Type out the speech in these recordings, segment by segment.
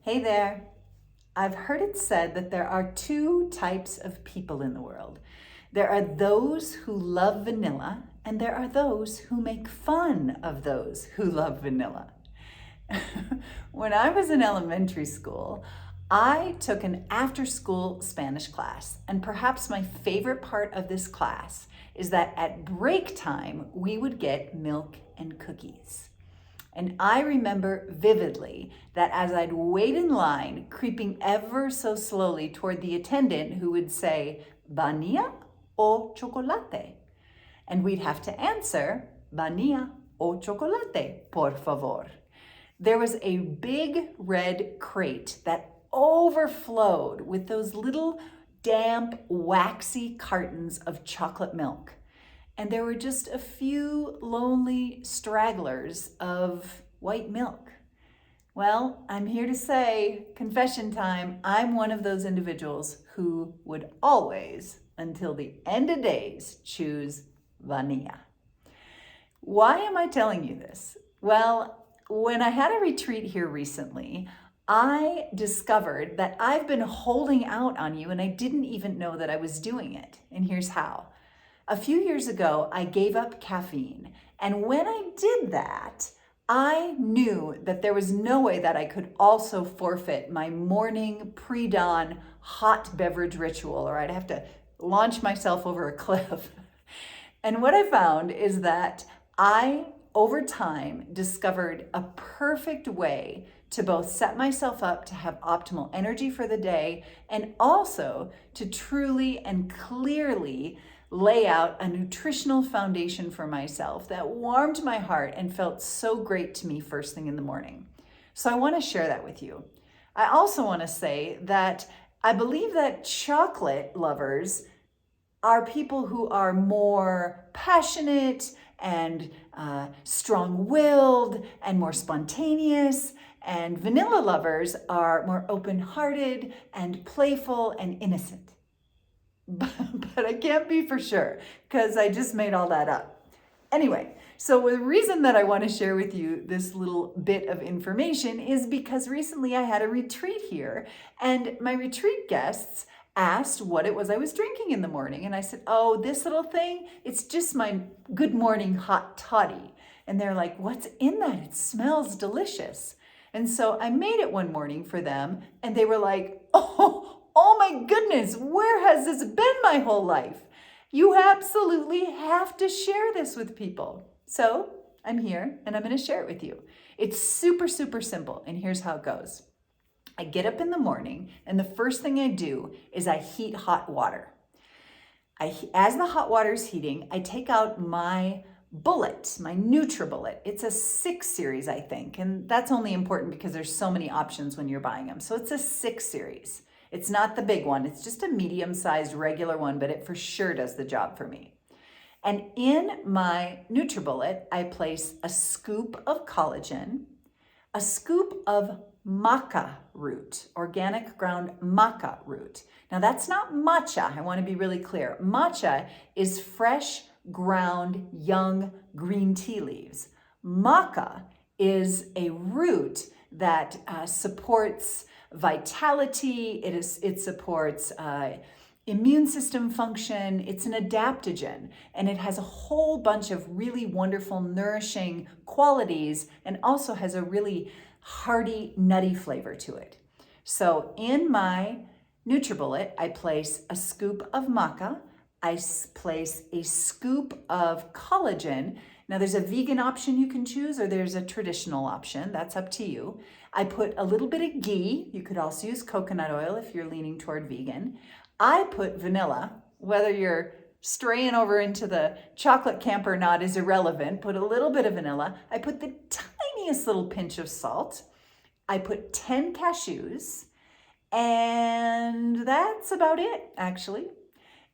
Hey there. I've heard it said that there are two types of people in the world. There are those who love vanilla, and there are those who make fun of those who love vanilla. When I was in elementary school, I took an after school Spanish class, and perhaps my favorite part of this class is that at break time, we would get milk and cookies. And I remember vividly that as I'd wait in line, creeping ever so slowly toward the attendant who would say, "Vanilla o chocolate?" And we'd have to answer, "Vanilla o chocolate, por favor." There was a big red crate that overflowed with those little damp, waxy cartons of chocolate milk. And there were just a few lonely stragglers of white milk. Well, I'm here to say, confession time, I'm one of those individuals who would always, until the end of days, choose vanilla. Why am I telling you this? Well, when I had a retreat here recently, I discovered that I've been holding out on you and I didn't even know that I was doing it. And here's how. A few years ago, I gave up caffeine. And when I did that, I knew that there was no way that I could also forfeit my morning pre-dawn hot beverage ritual, or I'd have to launch myself over a cliff. And what I found is that I, over time, discovered a perfect way to both set myself up to have optimal energy for the day and also to truly and clearly lay out a nutritional foundation for myself that warmed my heart and felt so great to me first thing in the morning. So I want to share that with you. I also want to say that I believe that chocolate lovers are people who are more passionate and strong-willed and more spontaneous, and vanilla lovers are more open-hearted and playful and innocent. But I can't be for sure because I just made all that up. Anyway, so the reason that I want to share with you this little bit of information is because recently I had a retreat here and my retreat guests asked what it was I was drinking in the morning. And I said, "Oh, this little thing, it's just my good morning hot toddy." And they're like, "What's in that? It smells delicious." And so I made it one morning for them and they were like, "Oh my goodness, where has this been my whole life? You absolutely have to share this with people." So I'm here and I'm going to share it with you. It's super, super simple. And here's how it goes. I get up in the morning and the first thing I do is I heat hot water. As the hot water is heating, I take out my bullet, my Nutribullet. It's a 6 series, I think. And that's only important because there's so many options when you're buying them. So it's a 6 series. It's not the big one. It's just a medium-sized regular one, but it for sure does the job for me. And in my Nutribullet, I place a scoop of collagen, a scoop of Maca root, organic ground Maca root. Now that's not matcha. I want to be really clear. Matcha is fresh, ground, young green tea leaves. Maca is a root that supports vitality. It supports immune system function. It's an adaptogen, and it has a whole bunch of really wonderful, nourishing qualities, and also has a really hearty, nutty flavor to it. So in my Nutribullet, I place a scoop of maca. I place a scoop of collagen. Now there's a vegan option you can choose, or there's a traditional option. That's up to you. I put a little bit of ghee. You could also use coconut oil if you're leaning toward vegan. I put vanilla. Whether you're straying over into the chocolate camp or not is irrelevant. Put a little bit of vanilla. I put the tiniest little pinch of salt. I put 10 cashews. And that's about it, actually.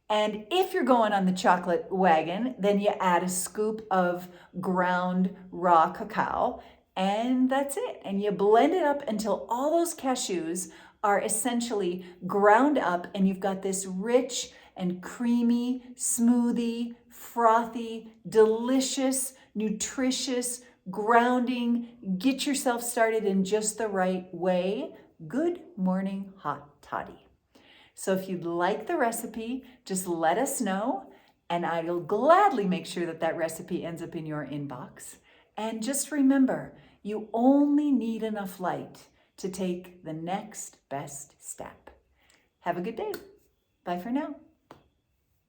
And if you're going on the chocolate wagon, then you add a scoop of ground raw cacao, and that's it. And you blend it up until all those cashews are essentially ground up, and you've got this rich and creamy, smoothie, frothy, delicious, nutritious, grounding, get yourself started in just the right way Good Morning Hot Toddy. So if you'd like the recipe, just let us know, and I'll gladly make sure that that recipe ends up in your inbox. And just remember, you only need enough light to take the next best step. Have a good day. Bye for now.